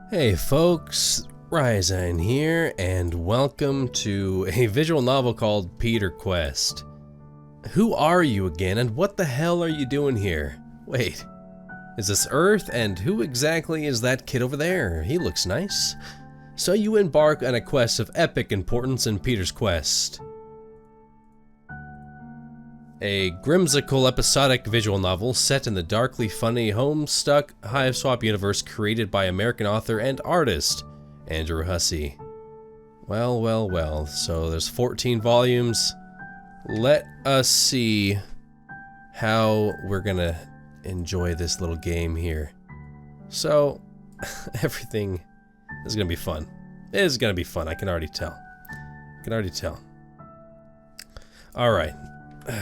Hey folks, Ryzen here, and welcome to a visual novel called PesterQuest. Who are you again, and what the hell are you doing here? Wait, is this Earth, and who exactly is that kid over there? He looks nice. So you embark on a quest of epic importance in PesterQuest. A grimsical episodic visual novel set in the darkly funny Homestuck Hiveswap universe created by American author and artist Andrew Hussie. Well, so there's 14 volumes. Let us see how we're gonna enjoy this little game here. So, everything is gonna be fun. It is gonna be fun, I can already tell. Alright.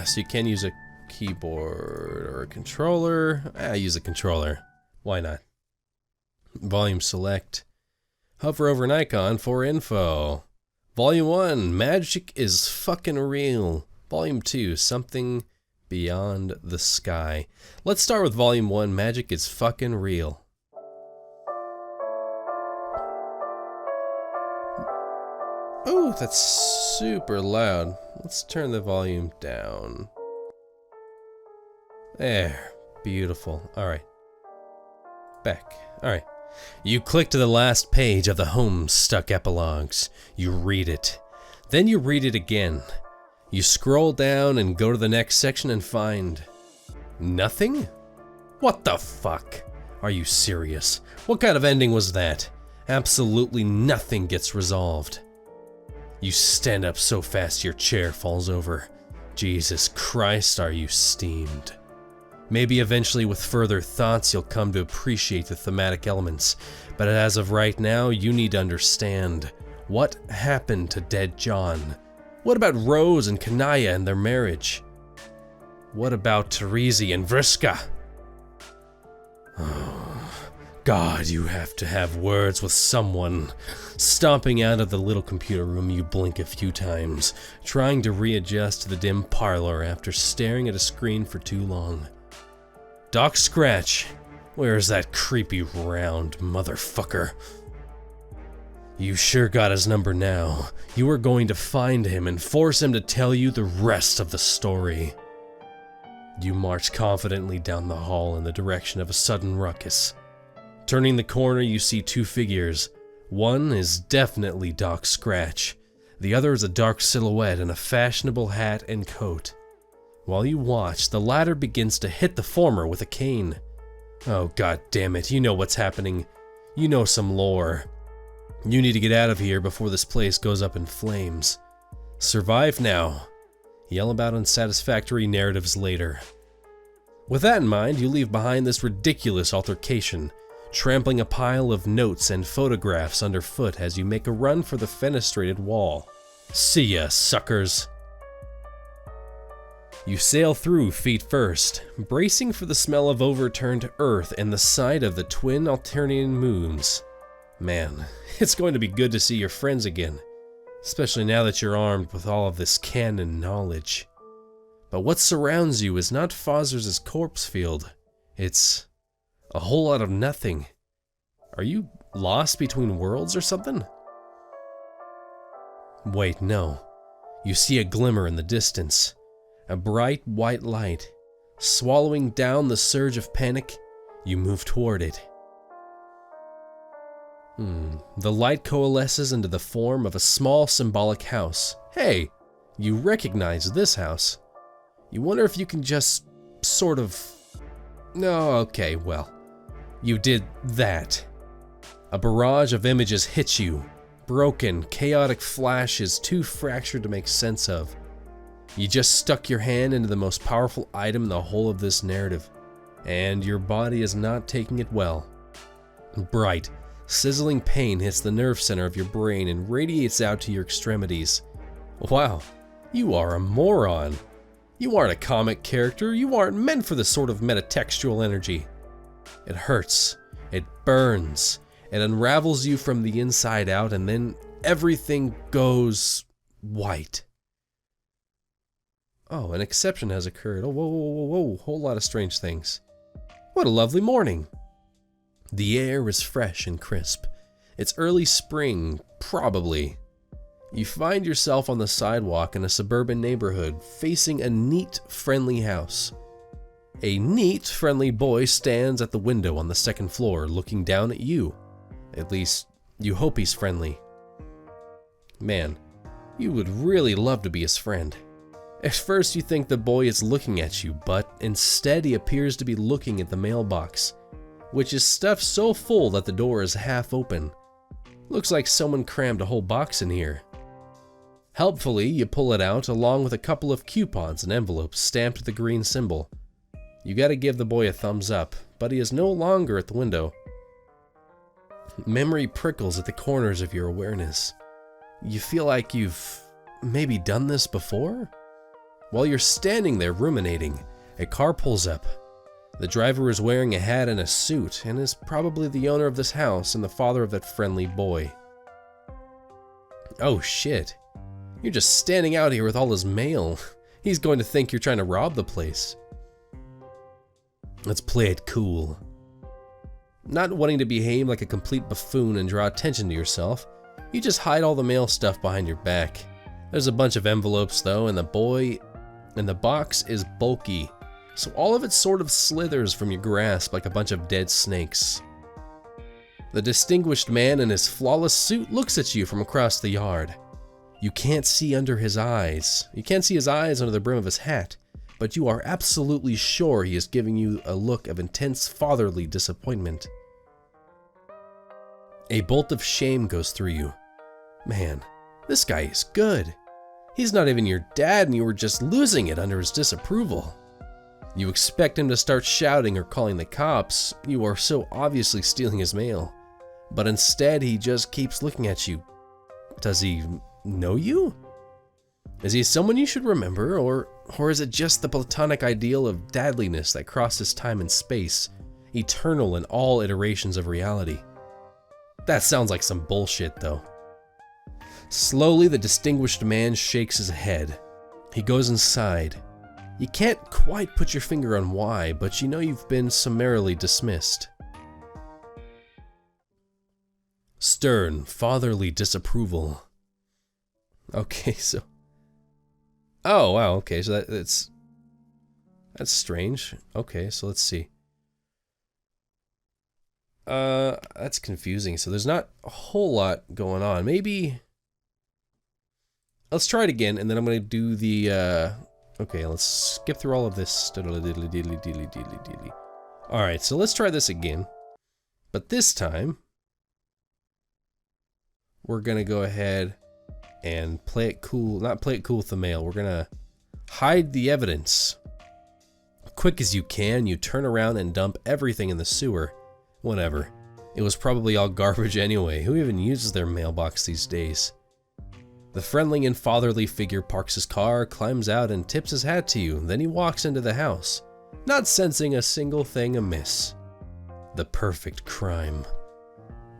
So you can use a keyboard or a controller. Use a controller. Why not? Volume select. Hover over an icon for info. Volume 1, magic is fucking real. Volume 2, something beyond the sky. Let's start with Volume 1, magic is fucking real. Oh, that's super loud. Let's turn the volume down. There. Beautiful. Alright. Back. Alright. You click to the last page of the Homestuck epilogues. You read it. Then you read it again. You scroll down and go to the next section and find... nothing? What the fuck? Are you serious? What kind of ending was that? Absolutely nothing gets resolved. You stand up so fast your chair falls over. Jesus Christ, are you steamed? Maybe eventually with further thoughts you'll come to appreciate the thematic elements, but as of right now you need to understand what happened to dead John. What about Rose and Kanaya and their marriage? What about Terezi and Vriska? Oh, God, you have to have words with someone. Stomping out of the little computer room, you blink a few times, trying to readjust to the dim parlor after staring at a screen for too long. Doc Scratch, where's that creepy round motherfucker? You sure got his number now. You are going to find him and force him to tell you the rest of the story. You march confidently down the hall in the direction of a sudden ruckus. Turning the corner, you see two figures. One is definitely Doc Scratch. The other is a dark silhouette in a fashionable hat and coat. While you watch, the latter begins to hit the former with a cane. Oh, god damn it, you know what's happening. You know some lore. You need to get out of here before this place goes up in flames. Survive now. Yell about unsatisfactory narratives later. With that in mind, you leave behind this ridiculous altercation, trampling a pile of notes and photographs underfoot as you make a run for the fenestrated wall. See ya, suckers. You sail through feet first, bracing for the smell of overturned earth and the sight of the twin Alternian moons. Man, it's going to be good to see your friends again, especially now that you're armed with all of this canon knowledge. But what surrounds you is not Fozzers' corpse field. It's a whole lot of nothing. Are you lost between worlds or something? Wait, no. You see a glimmer in the distance. A bright white light. Swallowing down the surge of panic, you move toward it. The light coalesces into the form of a small symbolic house. Hey, you recognize this house. You wonder if you can just sort of... No, okay, well. You did that. A barrage of images hits you. Broken, chaotic flashes too fractured to make sense of. You just stuck your hand into the most powerful item in the whole of this narrative, and your body is not taking it well. Bright, sizzling pain hits the nerve center of your brain and radiates out to your extremities. Wow, you are a moron. You aren't a comic character, you aren't meant for this sort of metatextual energy. It hurts, it burns, it unravels you from the inside out, and then everything goes white. Oh, an exception has occurred. Oh, whoa, whole lot of strange things. What a lovely morning. The air is fresh and crisp. It's early spring, probably. You find yourself on the sidewalk in a suburban neighborhood, facing a neat, friendly house. A neat, friendly boy stands at the window on the second floor, looking down at you. At least, you hope he's friendly. Man, you would really love to be his friend. At first you think the boy is looking at you, but instead he appears to be looking at the mailbox, which is stuffed so full that the door is half open. Looks like someone crammed a whole box in here. Helpfully, you pull it out along with a couple of coupons and envelopes stamped with the green symbol. You gotta give the boy a thumbs up, but he is no longer at the window. Memory prickles at the corners of your awareness. You feel like you've maybe done this before? While you're standing there ruminating, a car pulls up. The driver is wearing a hat and a suit and is probably the owner of this house and the father of that friendly boy. Oh shit. You're just standing out here with all his mail. He's going to think you're trying to rob the place. Let's play it cool. Not wanting to behave like a complete buffoon and draw attention to yourself, you just hide all the mail stuff behind your back. There's a bunch of envelopes though, and the box is bulky, so all of it sort of slithers from your grasp like a bunch of dead snakes. The distinguished man in his flawless suit looks at you from across the yard. You can't see under his eyes. You can't see his eyes under the brim of his hat, but you are absolutely sure he is giving you a look of intense fatherly disappointment. A bolt of shame goes through you. Man, this guy is good. He's not even your dad and you were just losing it under his disapproval. You expect him to start shouting or calling the cops. You are so obviously stealing his mail. But instead he just keeps looking at you. Does he know you? Is he someone you should remember, or is it just the platonic ideal of dadliness that crosses time and space, eternal in all iterations of reality? That sounds like some bullshit though. Slowly the distinguished man shakes his head. He goes inside. You can't quite put your finger on why, but you know you've been summarily dismissed. Stern, fatherly disapproval. Okay, so... Oh, wow, okay, so that's strange. Okay, so let's see. That's confusing. So there's not a whole lot going on. Maybe... Let's try it again, and then I'm going to do the, okay, let's skip through all of this. Alright, so let's try this again. But this time, we're going to go ahead and play it cool. Not play it cool with the mail. We're going to hide the evidence. Quick as you can, you turn around and dump everything in the sewer. Whatever. It was probably all garbage anyway. Who even uses their mailbox these days? The friendly and fatherly figure parks his car, climbs out, and tips his hat to you. Then he walks into the house, not sensing a single thing amiss. The perfect crime.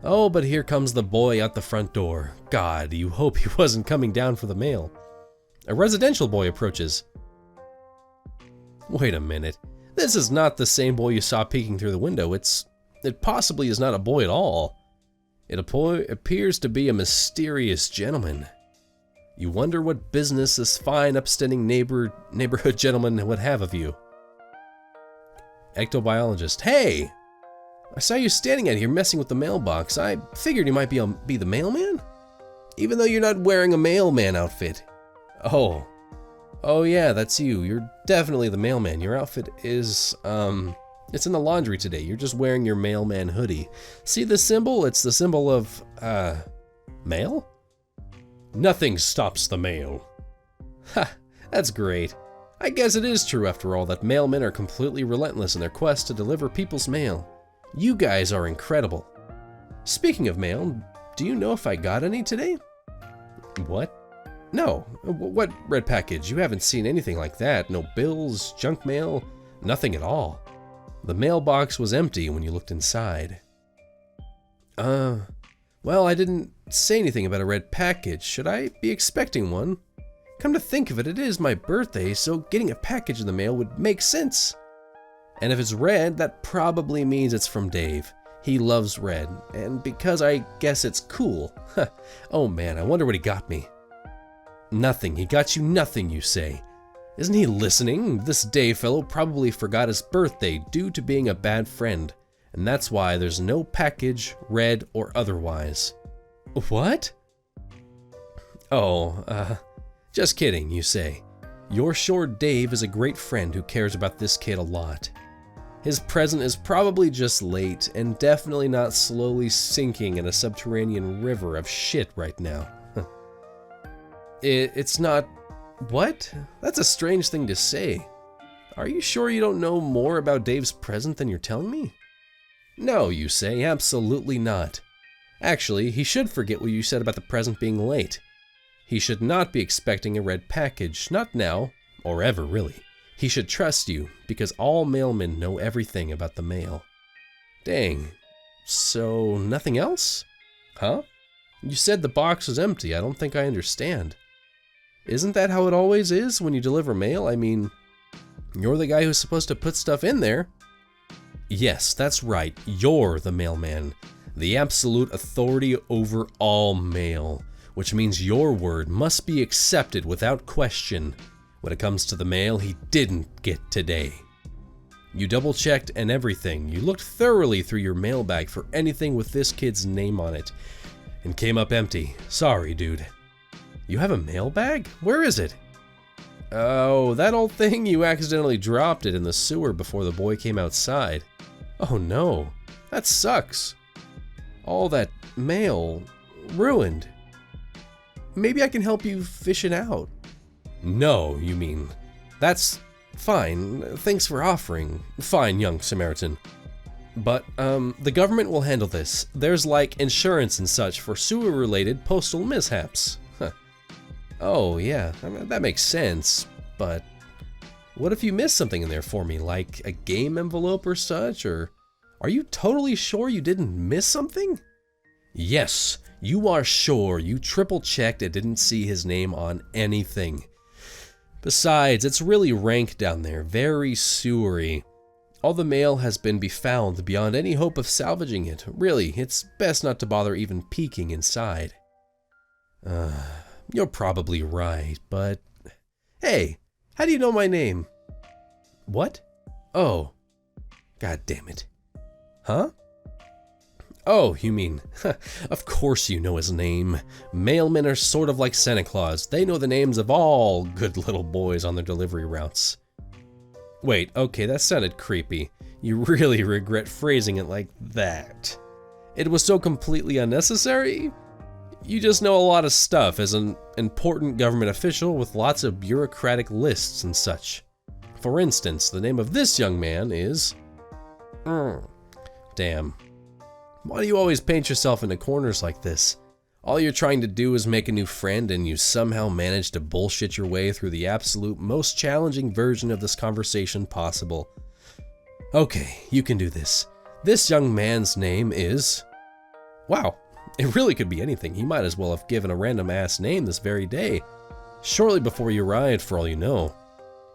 Oh, but here comes the boy out the front door. God, you hope he wasn't coming down for the mail. A residential boy approaches. Wait a minute. This is not the same boy you saw peeking through the window. It possibly is not a boy at all. It appears to be a mysterious gentleman. You wonder what business this fine, upstanding neighborhood gentleman would have of you. Ectobiologist. Hey! I saw you standing out here messing with the mailbox. I figured you might be the mailman? Even though you're not wearing a mailman outfit. Oh yeah, that's you. You're definitely the mailman. Your outfit is, it's in the laundry today. You're just wearing your mailman hoodie. See the symbol? It's the symbol of, mail? Nothing stops the mail. Ha, that's great. I guess it is true after all that mailmen are completely relentless in their quest to deliver people's mail. You guys are incredible. Speaking of mail, do you know if I got any today? What? No. What red package? You haven't seen anything like that. No bills, junk mail, nothing at all. The mailbox was empty when you looked inside. Well, I didn't say anything about a red package. Should I be expecting one? Come to think of it, it is my birthday, so getting a package in the mail would make sense. And if it's red, that probably means it's from Dave. He loves red, and because I guess it's cool. Oh man, I wonder what he got me. Nothing. He got you nothing, you say. Isn't he listening? This Dave fellow probably forgot his birthday due to being a bad friend, and that's why there's no package, red or otherwise. What? Oh, just kidding, you say. You're sure Dave is a great friend who cares about this kid a lot. His present is probably just late and definitely not slowly sinking in a subterranean river of shit right now. It's not... What? That's a strange thing to say. Are you sure you don't know more about Dave's present than you're telling me? No, you say, absolutely not. Actually, he should forget what you said about the present being late. He should not be expecting a red package, not now, or ever really. He should trust you, because all mailmen know everything about the mail. Dang. So, nothing else? Huh? You said the box was empty. I don't think I understand. Isn't that how it always is when you deliver mail? I mean, you're the guy who's supposed to put stuff in there. Yes, that's right. You're the mailman. The absolute authority over all mail, which means your word must be accepted without question. When it comes to the mail he didn't get today. You double-checked and everything. You looked thoroughly through your mailbag for anything with this kid's name on it, and came up empty. Sorry, dude. You have a mailbag? Where is it? Oh, that old thing, you accidentally dropped it in the sewer before the boy came outside. Oh no, that sucks. All that mail ruined. Maybe I can help you fish it out. No, you mean. That's fine. Thanks for offering. Fine, young Samaritan. But, the government will handle this. There's like insurance and such for sewer-related postal mishaps. Huh. Oh, yeah, I mean, that makes sense. But what if you miss something in there for me, like a game envelope or such, or are you totally sure you didn't miss something? Yes, you are sure. You triple-checked and didn't see his name on anything. Besides, it's really rank down there, very sewery. All the mail has been befouled beyond any hope of salvaging it. Really, it's best not to bother even peeking inside. You're probably right, but... Hey, how do you know my name? What? Oh. God damn it. Huh? Oh, you mean, of course you know his name. Mailmen are sort of like Santa Claus. They know the names of all good little boys on their delivery routes. Wait, okay, that sounded creepy. You really regret phrasing it like that. It was so completely unnecessary? You just know a lot of stuff as an important government official with lots of bureaucratic lists and such. For instance, the name of this young man is... Damn. Why do you always paint yourself into corners like this? All you're trying to do is make a new friend, and you somehow manage to bullshit your way through the absolute most challenging version of this conversation possible. Okay, you can do this. This young man's name is... Wow, it really could be anything. He might as well have given a random ass name this very day. Shortly before you arrived, for all you know.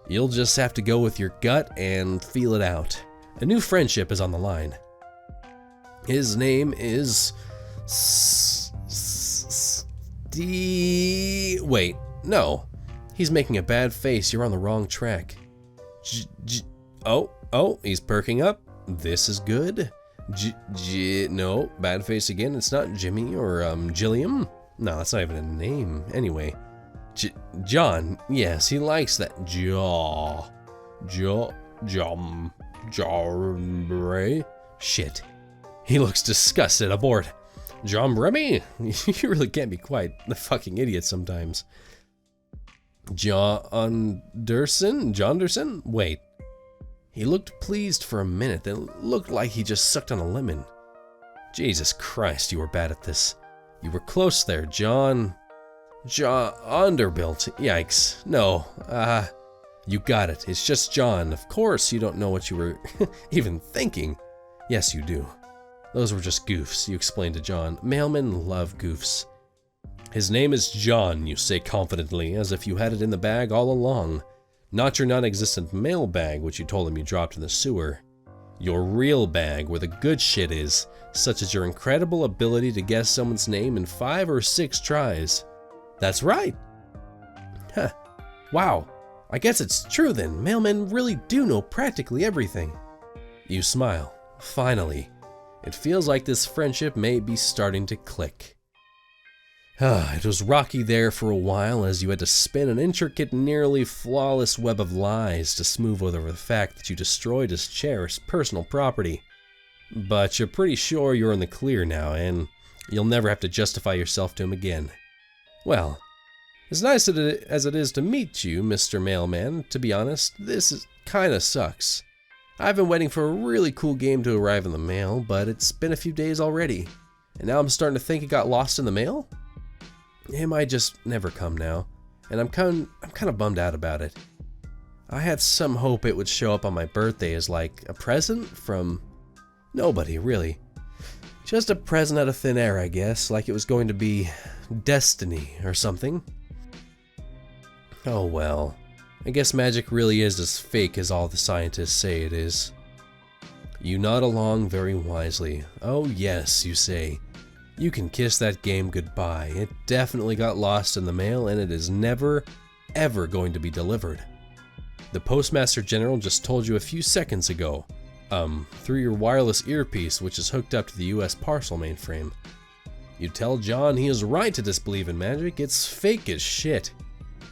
You'll just have to go with your gut and feel it out. A new friendship is on the line. His name is... Wait, no. He's making a bad face. You're on the wrong track. Oh, he's perking up. This is good. No, bad face again. It's not Jimmy or Jilliam. No, that's not even a name. Anyway, John. Yes, he likes that Shit. He looks disgusted. Abort. John Remy? You really can't be quite the fucking idiot sometimes. Jonderson? Wait. He looked pleased for a minute, then looked like he just sucked on a lemon. Jesus Christ, you were bad at this. You were close there, John Underbuilt. Yikes. No, you got it. It's just John. Of course you don't know what you were even thinking. Yes, you do. Those were just goofs, you explained to John. Mailmen love goofs. His name is John, you say confidently, as if you had it in the bag all along. Not your non-existent mail bag, which you told him you dropped in the sewer. Your real bag, where the good shit is. such as your incredible ability to guess someone's name in 5 or 6 tries. That's right. Huh. Wow. I guess it's true then. Mailmen really do know practically everything. You smile. Finally. It feels like this friendship may be starting to click. It was rocky there for a while as you had to spin an intricate, nearly flawless web of lies to smooth over the fact that you destroyed his cherished personal property. But you're pretty sure you're in the clear now, and you'll never have to justify yourself to him again. Well, as nice as it is to meet you, Mr. Mailman, to be honest, this kinda sucks. I've been waiting for a really cool game to arrive in the mail, but it's been a few days already, and now I'm starting to think it got lost in the mail? It might just never come now, and I'm kind of bummed out about it. I had some hope it would show up on my birthday as like a present from nobody, really. Just a present out of thin air, I guess, like it was going to be destiny or something. Oh well, I guess magic really is as fake as all the scientists say it is. You nod along very wisely. Oh yes, you say. You can kiss that game goodbye. It definitely got lost in the mail and it is never, ever going to be delivered. The Postmaster General just told you a few seconds ago, through your wireless earpiece which is hooked up to the US parcel mainframe. You tell John he is right to disbelieve in magic, it's fake as shit.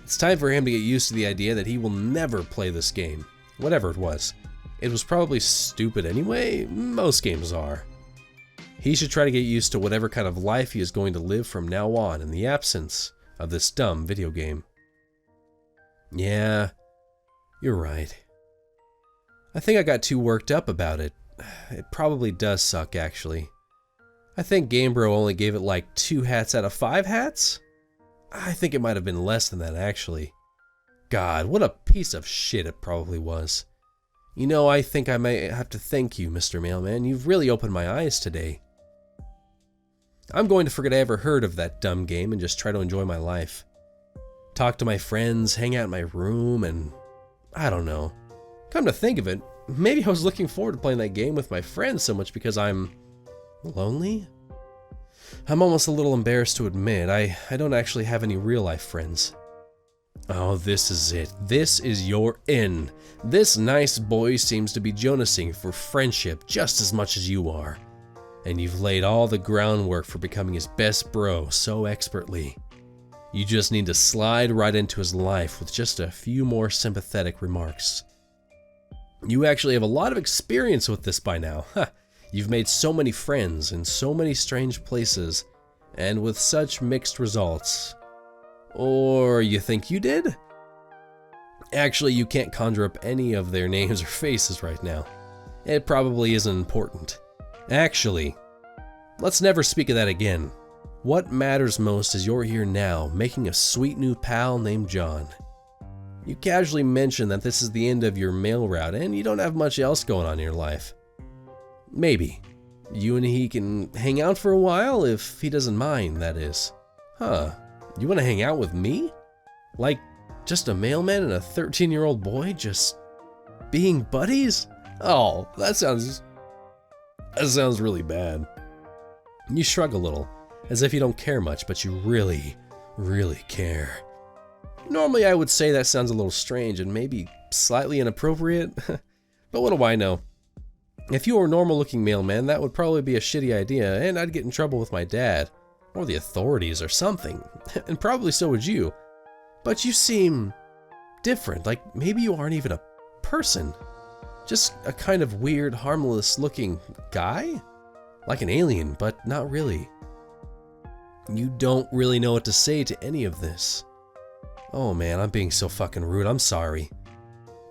It's time for him to get used to the idea that he will never play this game, whatever it was. It was probably stupid anyway, most games are. He should try to get used to whatever kind of life he is going to live from now on in the absence of this dumb video game. Yeah, you're right. I think I got too worked up about it. It probably does suck, actually. I think GameBro only gave it like 2 hats out of 5 hats? I think it might have been less than that, actually. God, what a piece of shit it probably was. You know, I think I may have to thank you, Mr. Mailman. You've really opened my eyes today. I'm going to forget I ever heard of that dumb game and just try to enjoy my life. Talk to my friends, hang out in my room, and I don't know. Come to think of it, maybe I was looking forward to playing that game with my friends so much because I'm lonely? I'm almost a little embarrassed to admit, I don't actually have any real-life friends. Oh, this is it. This is your in. This nice boy seems to be jonasing for friendship just as much as you are. And you've laid all the groundwork for becoming his best bro so expertly. You just need to slide right into his life with just a few more sympathetic remarks. You actually have a lot of experience with this by now. You've made so many friends in so many strange places, and with such mixed results. Or you think you did? Actually, you can't conjure up any of their names or faces right now. It probably isn't important. Actually, let's never speak of that again. What matters most is you're here now, making a sweet new pal named John. You casually mention that this is the end of your mail route and you don't have much else going on in your life. Maybe. You and he can hang out for a while if he doesn't mind, that is. Huh. You want to hang out with me? Like, just a mailman and a 13-year-old boy just being buddies? Oh, that sounds really bad. You shrug a little, as if you don't care much, but you really, really care. Normally I would say that sounds a little strange and maybe slightly inappropriate, but what do I know? If you were a normal-looking mailman, that would probably be a shitty idea, and I'd get in trouble with my dad, or the authorities, or something, and probably so would you. But you seem different, like maybe you aren't even a person. Just a kind of weird, harmless-looking guy? Like an alien, but not really. You don't really know what to say to any of this. Oh man, I'm being so fucking rude, I'm sorry.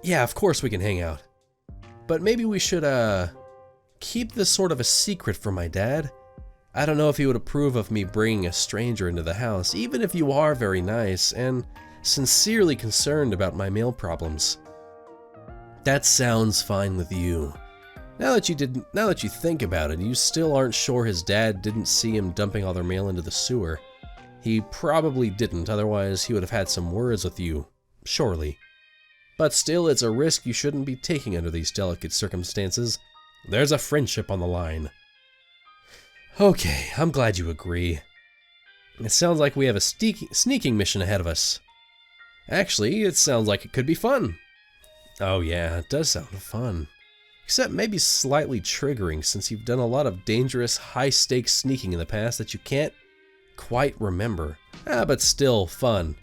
Yeah, of course we can hang out. But maybe we should, keep this sort of a secret from my dad. I don't know if he would approve of me bringing a stranger into the house, even if you are very nice and sincerely concerned about my mail problems. That sounds fine with you. Now that you think about it, you still aren't sure his dad didn't see him dumping all their mail into the sewer. He probably didn't, otherwise he would have had some words with you, surely. But still, it's a risk you shouldn't be taking under these delicate circumstances. There's a friendship on the line. Okay, I'm glad you agree. It sounds like we have a sneaking mission ahead of us. Actually, it sounds like it could be fun. Oh yeah, it does sound fun. Except maybe slightly triggering, since you've done a lot of dangerous, high-stakes sneaking in the past that you can't quite remember. But still fun.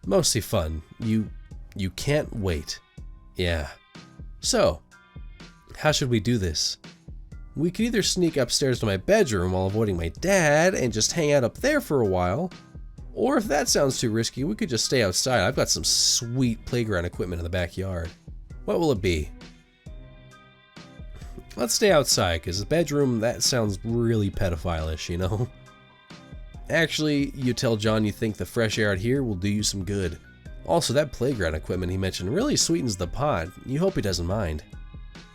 Mostly fun. You can't wait. Yeah. So, how should we do this? We could either sneak upstairs to my bedroom while avoiding my dad and just hang out up there for a while, or if that sounds too risky, we could just stay outside. I've got some sweet playground equipment in the backyard. What will it be? Let's stay outside, because the bedroom, that sounds really pedophile-ish, you know? Actually, you tell John you think the fresh air out here will do you some good. Also, that playground equipment he mentioned really sweetens the pot. You hope he doesn't mind.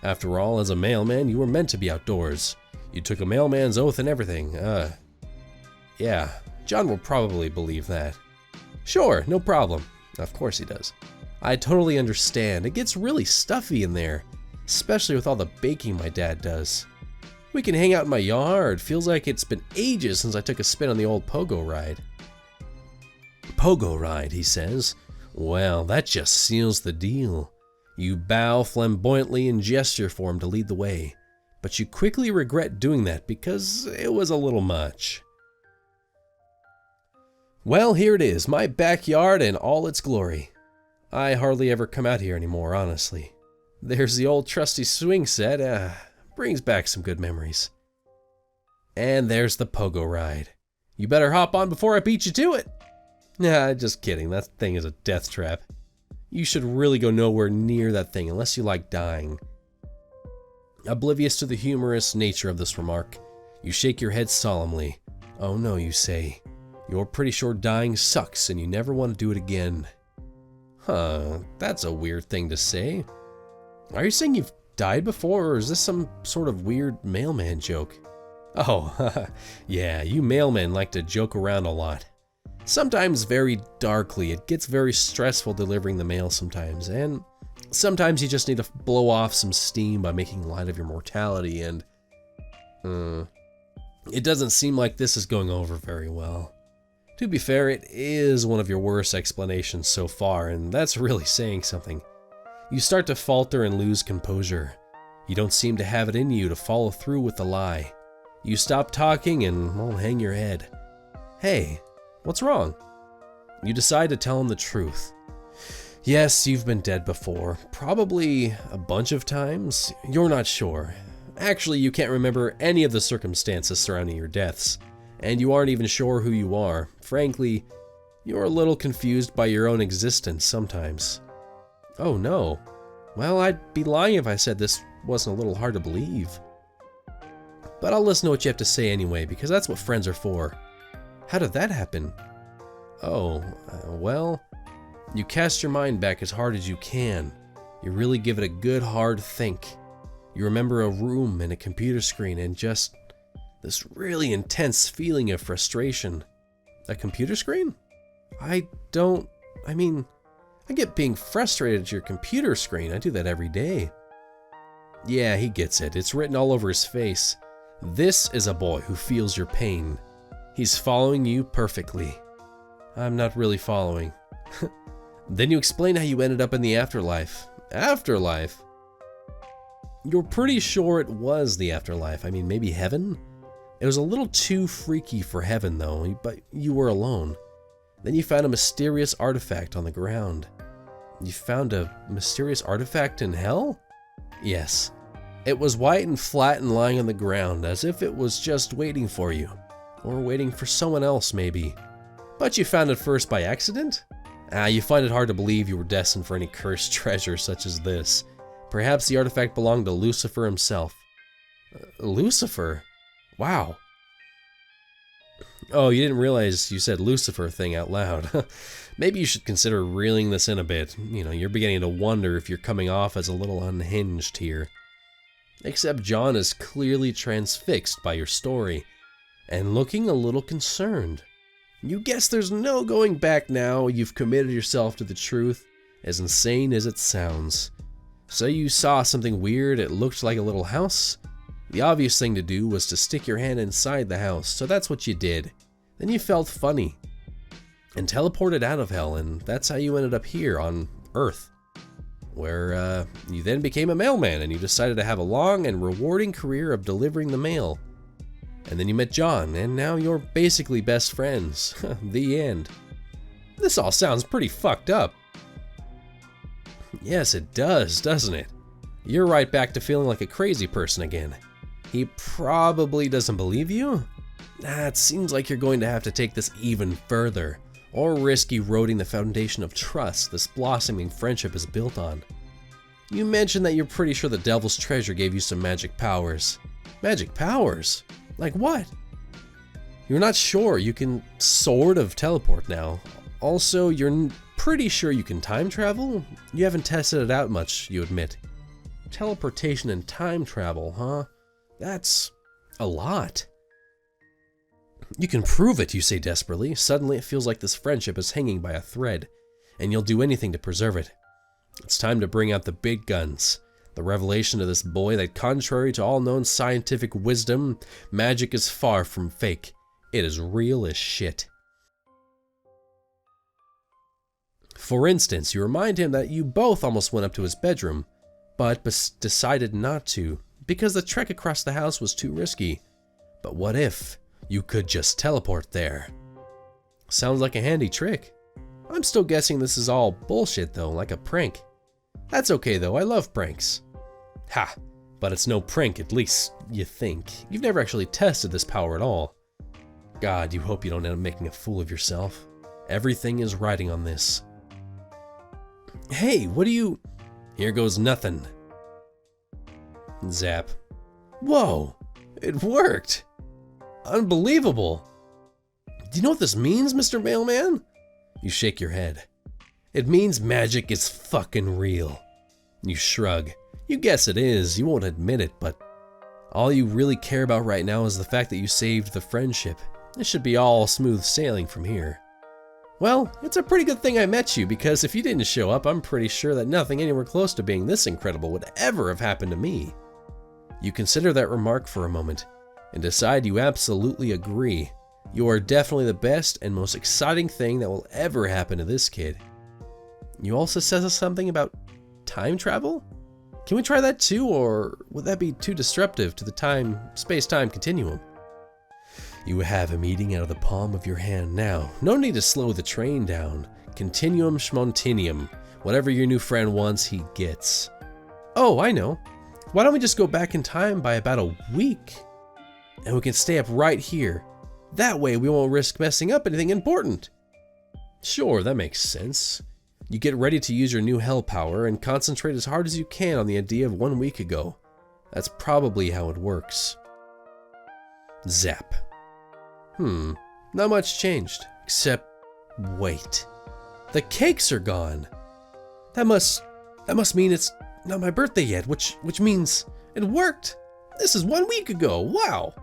After all, as a mailman, you were meant to be outdoors. You took a mailman's oath and everything. Yeah, John will probably believe that. Sure, no problem. Of course he does. I totally understand. It gets really stuffy in there. Especially with all the baking my dad does. We can hang out in my yard. Feels like it's been ages since I took a spin on the old pogo ride. Pogo ride, he says. Well, that just seals the deal. You bow flamboyantly in gesture for him to lead the way, but you quickly regret doing that because it was a little much. Well, here it is, my backyard in all its glory. I hardly ever come out here anymore, honestly. There's the old trusty swing set, brings back some good memories. And there's the pogo ride. You better hop on before I beat you to it. Nah, just kidding, that thing is a death trap. You should really go nowhere near that thing unless you like dying. Oblivious to the humorous nature of this remark, you shake your head solemnly. Oh no, you say. You're pretty sure dying sucks and you never want to do it again. Huh, that's a weird thing to say. Are you saying you've died before, or is this some sort of weird mailman joke? Oh, yeah, you mailmen like to joke around a lot. Sometimes very darkly. It gets very stressful delivering the mail sometimes, and sometimes you just need to blow off some steam by making light of your mortality, and it doesn't seem like this is going over very well. To be fair, it is one of your worst explanations so far, and that's really saying something. You start to falter and lose composure. You don't seem to have it in you to follow through with the lie. You stop talking and won't hang your head. Hey, what's wrong? You decide to tell him the truth. Yes, you've been dead before. Probably a bunch of times. You're not sure. Actually, you can't remember any of the circumstances surrounding your deaths. And you aren't even sure who you are. Frankly, you're a little confused by your own existence sometimes. Oh no. Well, I'd be lying if I said this wasn't a little hard to believe. But I'll listen to what you have to say anyway, because that's what friends are for. How did that happen? Oh, well, you cast your mind back as hard as you can. You really give it a good hard think. You remember a room and a computer screen and just this really intense feeling of frustration. A computer screen? I get being frustrated at your computer screen. I do that every day. Yeah, he gets it. It's written all over his face. This is a boy who feels your pain. He's following you perfectly. I'm not really following. Then you explain how you ended up in the afterlife. Afterlife? You're pretty sure it was the afterlife. I mean, maybe heaven? It was a little too freaky for heaven, though, but you were alone. Then you found a mysterious artifact on the ground. You found a mysterious artifact in hell? Yes. It was white and flat and lying on the ground, as if it was just waiting for you. Or waiting for someone else, maybe. But you found it first by accident? You find it hard to believe you were destined for any cursed treasure such as this. Perhaps the artifact belonged to Lucifer himself. Lucifer? Wow. Oh, you didn't realize you said Lucifer thing out loud. Maybe you should consider reeling this in a bit. You know, you're beginning to wonder if you're coming off as a little unhinged here. Except John is clearly transfixed by your story, and looking a little concerned. You guess there's no going back now. You've committed yourself to the truth, as insane as it sounds. So you saw something weird. It looked like a little house. The obvious thing to do was to stick your hand inside the house, so that's what you did. Then you felt funny and teleported out of hell, and that's how you ended up here on Earth, where you then became a mailman and you decided to have a long and rewarding career of delivering the mail. And then you met John, and now you're basically best friends. The end. This all sounds pretty fucked up. Yes, it does, doesn't it? You're right back to feeling like a crazy person again. He probably doesn't believe you? It seems like you're going to have to take this even further, or risk eroding the foundation of trust this blossoming friendship is built on. You mentioned that you're pretty sure the Devil's Treasure gave you some magic powers. Magic powers? Like what? You're not sure. You can sort of teleport now. Also, you're pretty sure you can time travel? You haven't tested it out much, you admit. Teleportation and time travel, huh? That's a lot. You can prove it, you say desperately. Suddenly it feels like this friendship is hanging by a thread, and you'll do anything to preserve it. It's time to bring out the big guns. The revelation to this boy that, contrary to all known scientific wisdom, magic is far from fake. It is real as shit. For instance, you remind him that you both almost went up to his bedroom, but decided not to, because the trek across the house was too risky. But what if you could just teleport there? Sounds like a handy trick. I'm still guessing this is all bullshit though, like a prank. That's okay though, I love pranks. Ha! But it's no prank, at least you think. You've never actually tested this power at all. God, you hope you don't end up making a fool of yourself. Everything is riding on this. Hey, what do you... Here goes nothing. Zap. Whoa! It worked! Unbelievable! Do you know what this means, Mr. Mailman? You shake your head. It means magic is fucking real. You shrug. You guess it is, you won't admit it, but all you really care about right now is the fact that you saved the friendship. It should be all smooth sailing from here. Well, it's a pretty good thing I met you, because if you didn't show up, I'm pretty sure that nothing anywhere close to being this incredible would ever have happened to me. You consider that remark for a moment, and decide you absolutely agree. You are definitely the best and most exciting thing that will ever happen to this kid. You also says something about time travel? Can we try that too, or would that be too disruptive to the space-time continuum? You have him eating out of the palm of your hand now. No need to slow the train down. Continuum schmontinium. Whatever your new friend wants, he gets. Oh, I know. Why don't we just go back in time by about a week? And we can stay up right here. That way we won't risk messing up anything important. Sure, that makes sense. You get ready to use your new hell power and concentrate as hard as you can on the idea of 1 week ago. That's probably how it works. Zap. Not much changed, except wait. The cakes are gone. That must mean it's not my birthday yet, which means it worked. This is 1 week ago. Wow.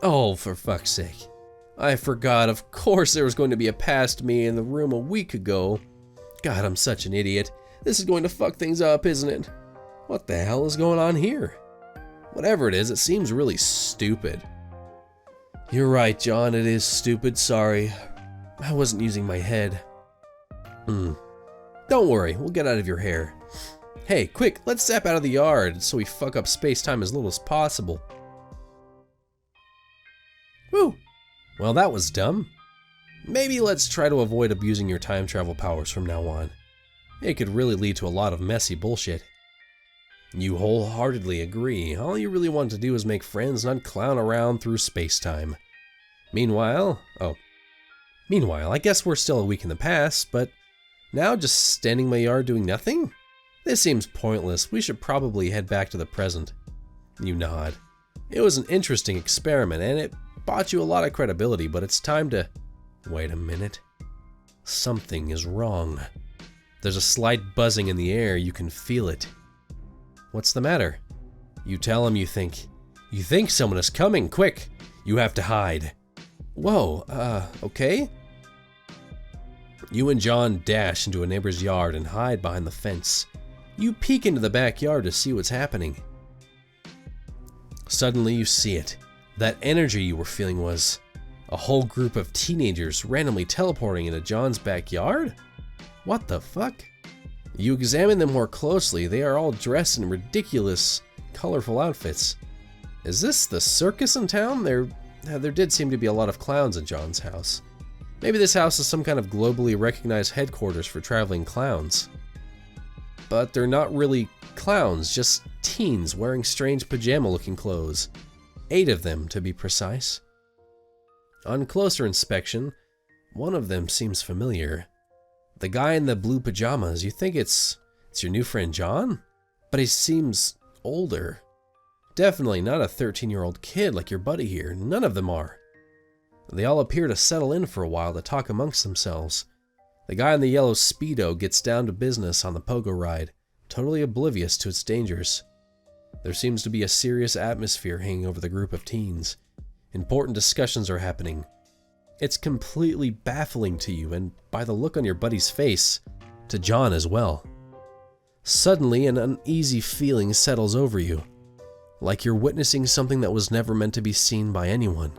Oh, for fuck's sake. I forgot, of course there was going to be a past me in the room a week ago. God, I'm such an idiot. This is going to fuck things up, isn't it? What the hell is going on here? Whatever it is, it seems really stupid. You're right, John, it is stupid, sorry. I wasn't using my head. Don't worry, we'll get out of your hair. Hey, quick, let's zap out of the yard so we fuck up space-time as little as possible. Woo! Well, that was dumb. Maybe let's try to avoid abusing your time travel powers from now on. It could really lead to a lot of messy bullshit. You wholeheartedly agree. All you really want to do is make friends, not clown around through space-time. Meanwhile, I guess we're still a week in the past, but now just standing in my yard doing nothing? This seems pointless. We should probably head back to the present. You nod. It was an interesting experiment, and it bought you a lot of credibility, but it's time to... Wait a minute. Something is wrong. There's a slight buzzing in the air. You can feel it. What's the matter? You tell him you think someone is coming. Quick! You have to hide. Whoa, okay? You and John dash into a neighbor's yard and hide behind the fence. You peek into the backyard to see what's happening. Suddenly you see it. That energy you were feeling was a whole group of teenagers randomly teleporting into John's backyard? What the fuck? You examine them more closely. They are all dressed in ridiculous, colorful outfits. Is this the circus in town? There did seem to be a lot of clowns in John's house. Maybe this house is some kind of globally recognized headquarters for traveling clowns. But they're not really clowns, just teens wearing strange pajama-looking clothes. 8 of them, to be precise. On closer inspection, one of them seems familiar. The guy in the blue pajamas, you think it's your new friend John? But he seems older. Definitely not a 13-year-old kid like your buddy here. None of them are. They all appear to settle in for a while to talk amongst themselves. The guy in the yellow Speedo gets down to business on the pogo ride, totally oblivious to its dangers. There seems to be a serious atmosphere hanging over the group of teens. Important discussions are happening. It's completely baffling to you, and by the look on your buddy's face, to John as well. Suddenly, an uneasy feeling settles over you, like you're witnessing something that was never meant to be seen by anyone.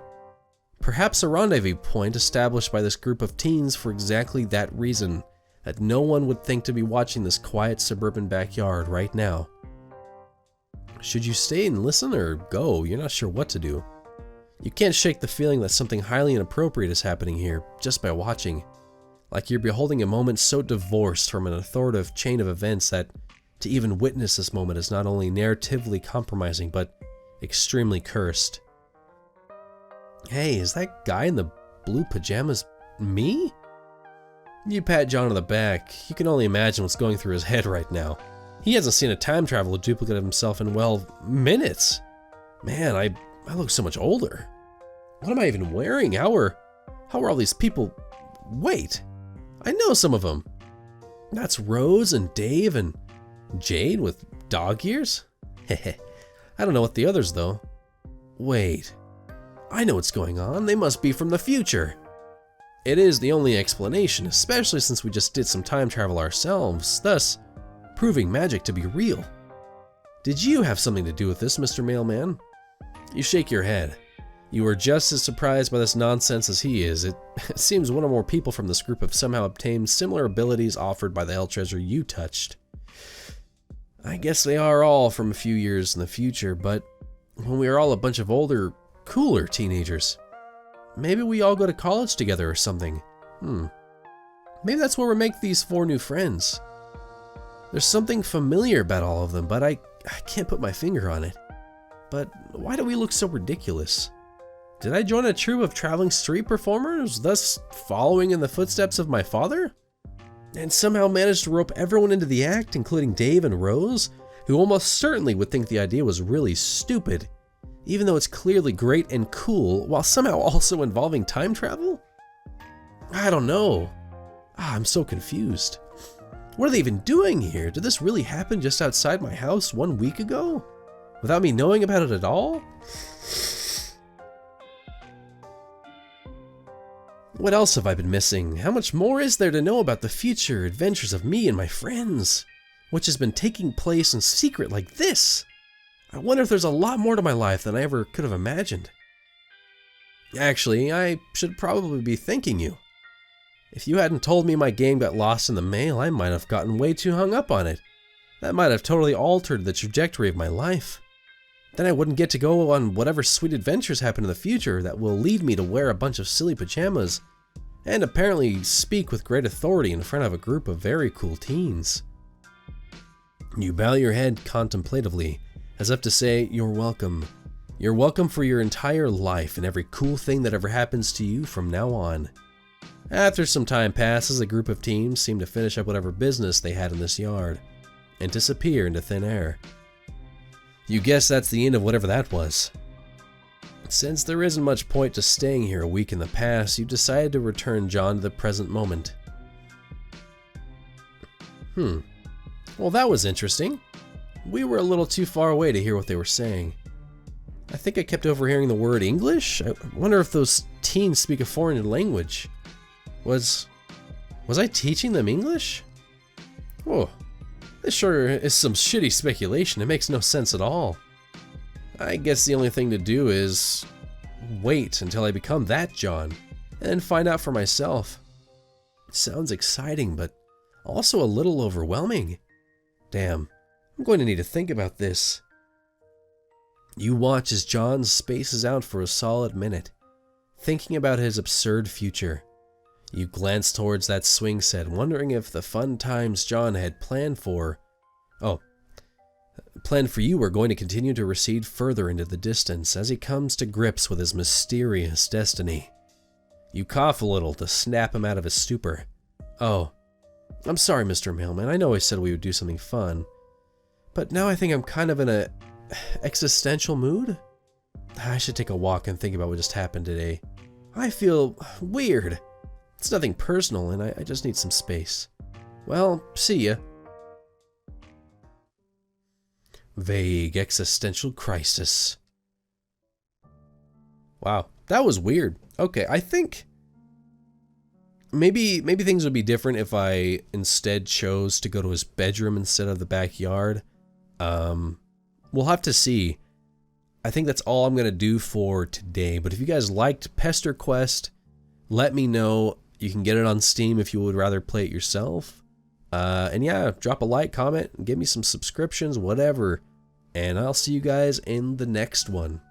Perhaps a rendezvous point established by this group of teens for exactly that reason, that no one would think to be watching this quiet suburban backyard right now. Should you stay and listen or go? You're not sure what to do. You can't shake the feeling that something highly inappropriate is happening here just by watching. Like you're beholding a moment so divorced from an authoritative chain of events that to even witness this moment is not only narratively compromising, but extremely cursed. Hey, is that guy in the blue pajamas me? You pat John on the back. You can only imagine what's going through his head right now. He hasn't seen a time traveler duplicate of himself in, well, minutes. Man, I look so much older. What am I even wearing? How are all these people? Wait, I know some of them. That's Rose and Dave and Jade with dog ears? Heh. I don't know what the others though. Wait, I know what's going on. They must be from the future. It is the only explanation, especially since we just did some time travel ourselves, thus proving magic to be real. Did you have something to do with this, Mr. Mailman? You shake your head. You are just as surprised by this nonsense as he is. It seems one or more people from this group have somehow obtained similar abilities offered by the hell treasure you touched. I guess they are all from a few years in the future, but when we are all a bunch of older, cooler teenagers. Maybe we all go to college together or something. Maybe that's where we make these 4 new friends. There's something familiar about all of them, but I can't put my finger on it. But why do we look so ridiculous? Did I join a troupe of traveling street performers, thus following in the footsteps of my father? And somehow managed to rope everyone into the act, including Dave and Rose, who almost certainly would think the idea was really stupid, even though it's clearly great and cool, while somehow also involving time travel? I don't know. I'm so confused. What are they even doing here? Did this really happen just outside my house 1 week ago? Without me knowing about it at all? What else have I been missing? How much more is there to know about the future adventures of me and my friends? Which has been taking place in secret like this? I wonder if there's a lot more to my life than I ever could have imagined. Actually, I should probably be thanking you. If you hadn't told me my game got lost in the mail, I might have gotten way too hung up on it. That might have totally altered the trajectory of my life. Then I wouldn't get to go on whatever sweet adventures happen in the future that will lead me to wear a bunch of silly pajamas and apparently speak with great authority in front of a group of very cool teens. You bow your head contemplatively, as if to say, you're welcome. You're welcome for your entire life and every cool thing that ever happens to you from now on. After some time passes, a group of teens seem to finish up whatever business they had in this yard and disappear into thin air. You guess that's the end of whatever that was. Since there isn't much point to staying here a week in the past, you decided to return John to the present moment. Well, that was interesting. We were a little too far away to hear what they were saying. I think I kept overhearing the word English. I wonder if those teens speak a foreign language. Was I teaching them English? Oh, This sure is some shitty speculation. It makes no sense at all. I guess the only thing to do is wait until I become that John and find out for myself. Sounds exciting, but also a little overwhelming. Damn, I'm going to need to think about this. You watch as John spaces out for a solid minute, thinking about his absurd future. You glance towards that swing set, wondering if the fun times John had planned for you are going to continue to recede further into the distance as he comes to grips with his mysterious destiny. You cough a little to snap him out of his stupor. Oh, I'm sorry, Mr. Mailman. I know I said we would do something fun, but now I think I'm kind of in a existential mood. I should take a walk and think about what just happened today. I feel weird. It's nothing personal, and I just need some space. Well, see ya. Vague existential crisis. Wow, that was weird. Okay, I think maybe things would be different if I instead chose to go to his bedroom instead of the backyard. We'll have to see. I think that's all I'm gonna do for today. But if you guys liked PesterQuest, let me know. You can get it on Steam if you would rather play it yourself. And yeah, drop a like, comment, give me some subscriptions, whatever. And I'll see you guys in the next one.